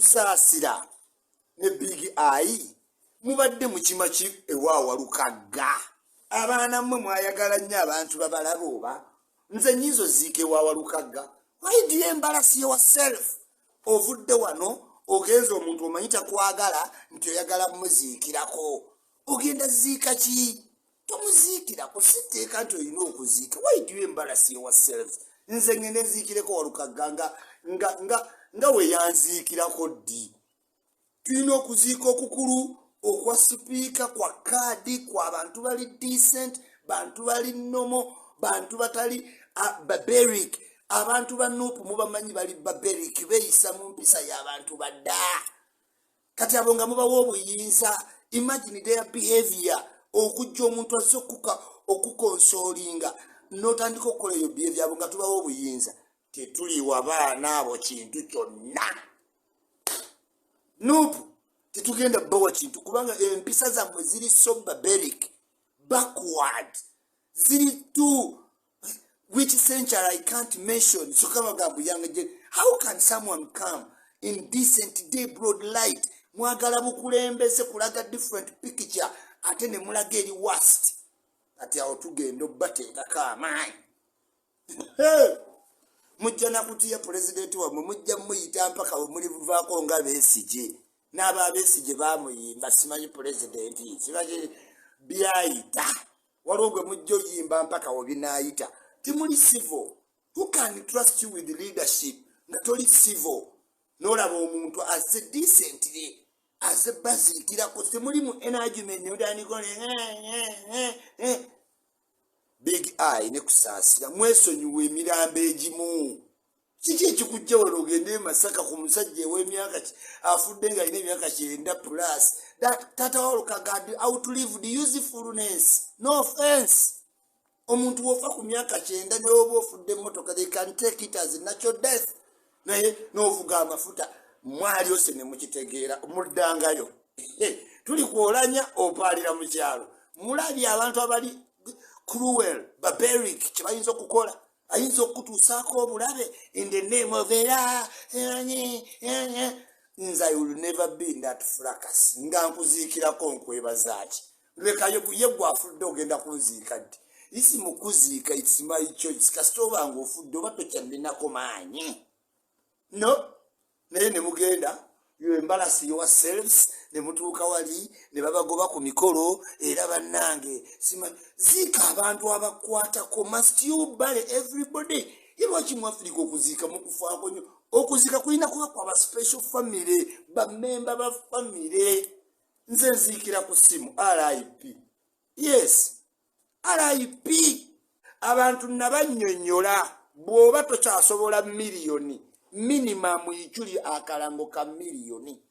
Kusasira ne Big Eye mubadde mukimachi ewawa Lukaga abaana mmwe mwayagala nnyo abantu babalaba oba nze nyizo ziike ewawa Lukaga. Why do you embarrass yourself? Ovudde wano ogenza omuntu omanyita kwagala nti oyagala muziikirako. Ogenda ziika ki? Tomuziikirako siteeka nti olina okuziika. Why do you embarrass yourself? Nze ngende nziikireko wa Lukaga nga we yanziikirako ddi. Tulina okuziika okukulu okwa sipiika kwa kaadi kwa bantu bali decent, bantu bali nomo, bantu batali barbaric. Abantu ba Nuupu mubamanyi bali barbaric beeyisa mu mpisa y'abantu badda. Kati abo nga mubawa obuyinza. Imagine their behavior. Okujja omuntu azze okukonsolinga n'otandika okukola eyo behavior abo nga tubawa obuyinza. Tetuliwa baana abo kintu kyonna. Nuupu tetugenda bawa kintu kubanga empisa zammwe ziri so barbaric, backward, ziri too. Which century I can't mention. So come again. How can someone come in decent day broad light? Mwagala bukulembeze kulaga different picture. Atene mulaga eri worst. Ati awo tugenda bateeka kaamaanyi. Mujja nakutiya president wamwe mujja muyita mpaka mulivaako nga Besigye. N'aba Besigye bamuyimba simanyi president. Simanyi byayita. Waliwo gwe mujja oyimba mpaka webinaayita. Timuli civil. Who can trust you with leadership? Natoli civil. Nolaba omuntu as a decently, as a basic. Timuli mu argument yodani kone. Big Eye ne Kusasira. Mwesonyiwe emirambo egimu. Kiki ekikujja wano ogende Masaka ku musajja w'emyaka afudde nga alina emyaka 90+. Tata wa Lukaga outlived usefulness. No offense. Omuntu wofa ku myaka 90 ne oba ofudde emmotoka, they can take it as a natural death. Naye n'ovuga amafuta mwali ose ne mukitegeera muddangayo. Tuli kwolanya opaalira mu kyalo. Mulabye abantu abali cruel, barbaric, kye bayinza okukola. Ayinza okutuusaako obulabe in the name of era. Nze I will never be in that fracas. Nga nkuziikirako nkwebaza ki. Lekayo ye gwafudde ogenda kunziika ddi. Isi mukuziika it's my choice. Kasita obanga ofudde oba tokyalinako maanyi. No. Naye ne mugenda you embarrass yourselves. Ne mutuuka wali ne babagoba ku mikolo era bannange. Ziika abantu abakwatako. Must you bury everybody? Lwaki mu Africa okuziika mukufaako nnyo? Okuziika kulina kuba kwa special family, bamemba ba family. Nze nziikira ku simu RIP. Yes. RIP. Abantu nabannyonnyola bw'oba tokyasobola miliyoni minimum ichuli akalango ka miliyoni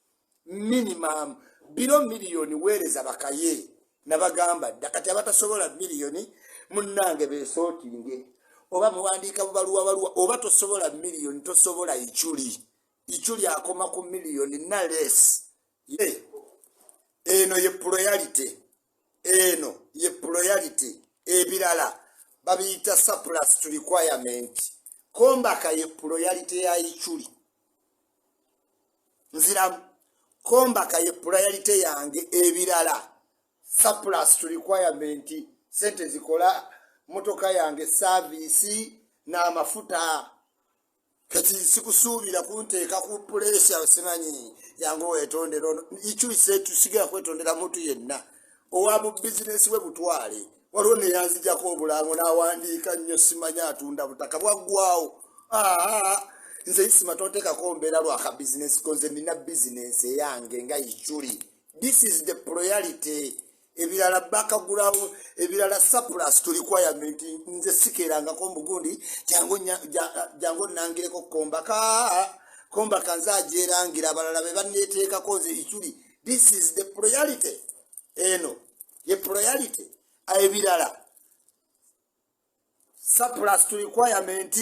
minimum bilo miliyoni weereza bakaye nabagamba dakati abatasobola miliyoni munnange beesootinge oba muwandiika bubaluwa oba tosobola miliyoni tosobola ichuli akoma ku miliyoni na less. Eno ye priority ebirala babiyita surplus to requirement. Kombaka ye priority ya ichuli nzira kombaka ye priority yange ebirala surplus to requirement. Sente zikola motoka yange service na mafuta. Kati sikusuubira kunteeka ku pressure simanyi yango wetondera ichuli setu sigira kwetondera muntu yenna owabu business we butwale waliwo ne yanzijako obulango n'awandiika nnyo simanya atunda butaka bwaggwawo. Nze Isma tonteekako mbeera lwaka business koze nina business eyange nga ichuli. This is the priority. Ebirala bakagulawo ebirala surplus to requirement. Nze sikerangako mbugundi jango nangireko kombaka nze ajerangira abalala be banneeteekako nze ichuli. This is the priority. Eno ye priority. Ebirala surplus to requirement.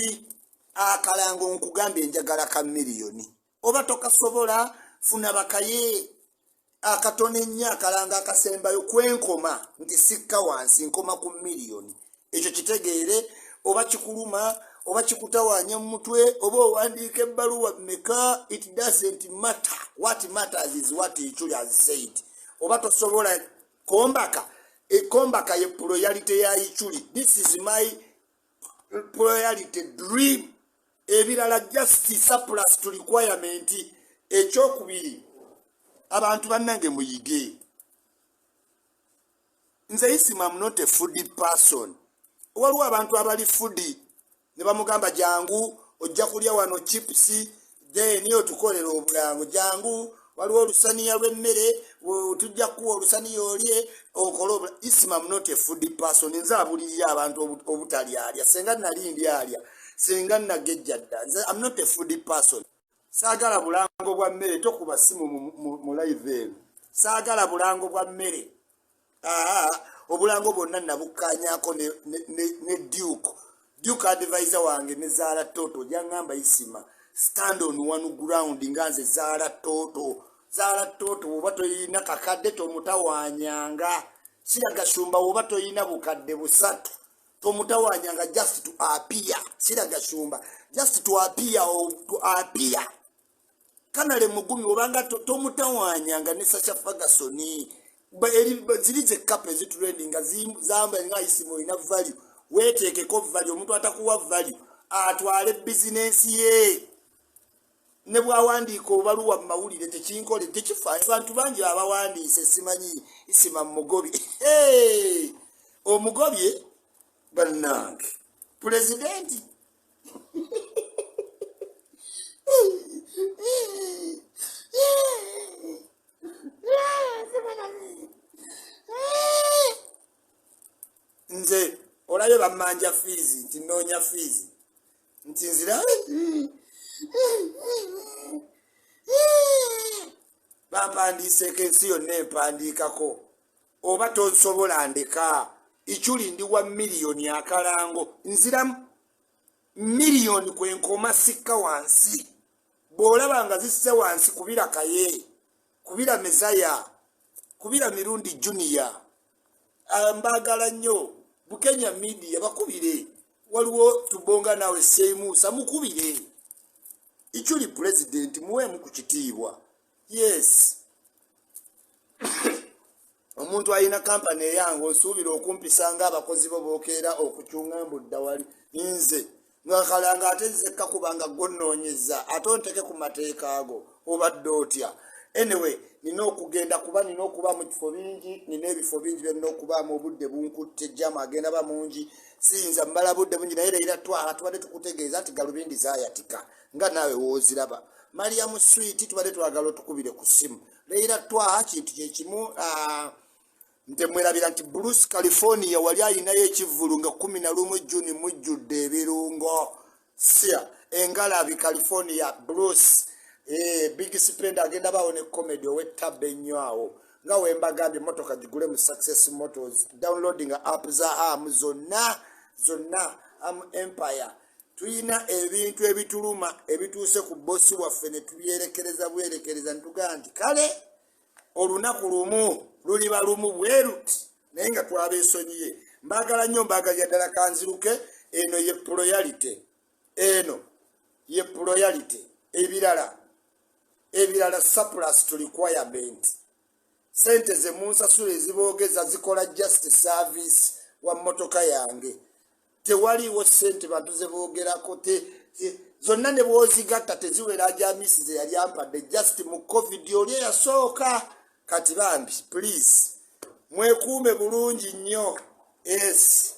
Akalango nkugambye njagala ka miliyoni oba tokasobola funa bakaye akatone nnyo akalanga akasembayo kwenkoma nti sikka wansi nkoma ku miliyoni. Ekyo kitegeere oba kikuluma oba kikutawanya mutwe oba owandiika ebbaluwa meka, it doesn't matter. What matters is what Ichuli has said. Oba tosobola kombaka ye priority ya Ichuli. This is my priority dream. Ebirala justice surplus to requirement. Ekyokubiri abantu bannange muyige. Nze Isma, I'm not a foodie person. Waliwo abantu abali foodie ne bamugamba jangu ojja kulya wano chips then otukolera obulango jangu waliwo olusaniya lw'emmere tujja kuwa olusaniya olye okola Isma, I'm not a foodie person. Nze abulirira abantu obutalya senga nali ndya senga nagejja dda. Nze I'm not a foodie person. Saagala bulango bwa mmere tokuba simu mu live eno. Saagala bulango bwa mmere. Obulango bonna nabukanyako ne Duke advisor wange ne Zara Toto jangamba Isma, stand on one ground nganze Zara Toto oba toyina kakadde tomutawanyanga. Siraga shumba oba toyina bukadde busatu tomutawanyanga, just to appear. Siraga shumba just to appear or to appear. Kanale mugumi obanga tomutawanyanga ne Sasha Fergusoni zirize kape zitulendinga zamba nga Isma ina value. Weteekeko value, omuntu atakuwa value atwale business ye. Ne bwawandiika obaluwa mu mawulire tekinkole tekifaayo. Abantu bangi abawandiise simanyi Isma mugobye. Omugobye bannange pulezidenti. Nze olabe bamanja fizi nti noonya fizi nti nzira bampandiiseeko ensi yonna empandiikako oba tonsobola ndeka. Ichuli ndi wa miliyoni akalango nziramu miliyoni kwenkoma sikka wansi. Bw'olaba nga zisse wansi kubira kaye kubira mezaya kubira mirundi junior. Mbagala nnyo Bukenya media bakubire waliwo tubonga nawe Seimusa mukubire. Ichuli president muwe mukukitiibwa. Yes. Omuntu ayina company yange osuubira okumpisanga abakozi bo bokeera okucunga mbudda wali nze ngakalanga ate nze kakubanga gonnoonyeza ate onteke ku mateeka ago obadde otya. Anyway, nina okugenda kuba nina okuba mu kifo bingi, nina ebifo bingi byonna okubaamu obudde bunkutte jama agenda ba mungi siyinza mbala budde bungi naye leera tubadde tukutegeeza nti galubindi zaayatika nga naawe wooziraba. Mariam Sweet tubadde twagala otukubire ku ssimu leera twaha kintu kyekimu. Nte mwerabira nti Bruce California wali ayinayo ekivvulu nga 11 Juni mujjudde ebirungo. Sia engalabi California Bruce big spend agenda bawo ne comedy ow'ettabe ennyo awo nga wembagambye motoka gigule mu Success Motors downloading app za am zonna am empire. Tuyina ebintu ebituluma ebituuse ku bossi waffe ne tubyerekereza bwerekereza ntugaa nti kale olunaku lumu luliba lumu bweruti naye nga twabeesonyiye. Mbagala nnyo mbagalya ddala kanziruke. Eno ye priority. Ebirala surplus to requirement. Sente ze munsasula eziboogeza zikola just service wa motoka yange. Tewaliwo sente bantu ze boogerako zonna ne bwozigatta teziwera ajamisi ze yali ampadde just mu covid oli eyasooka. Kati bambi please mwekuume bulungi nnyo. Yes.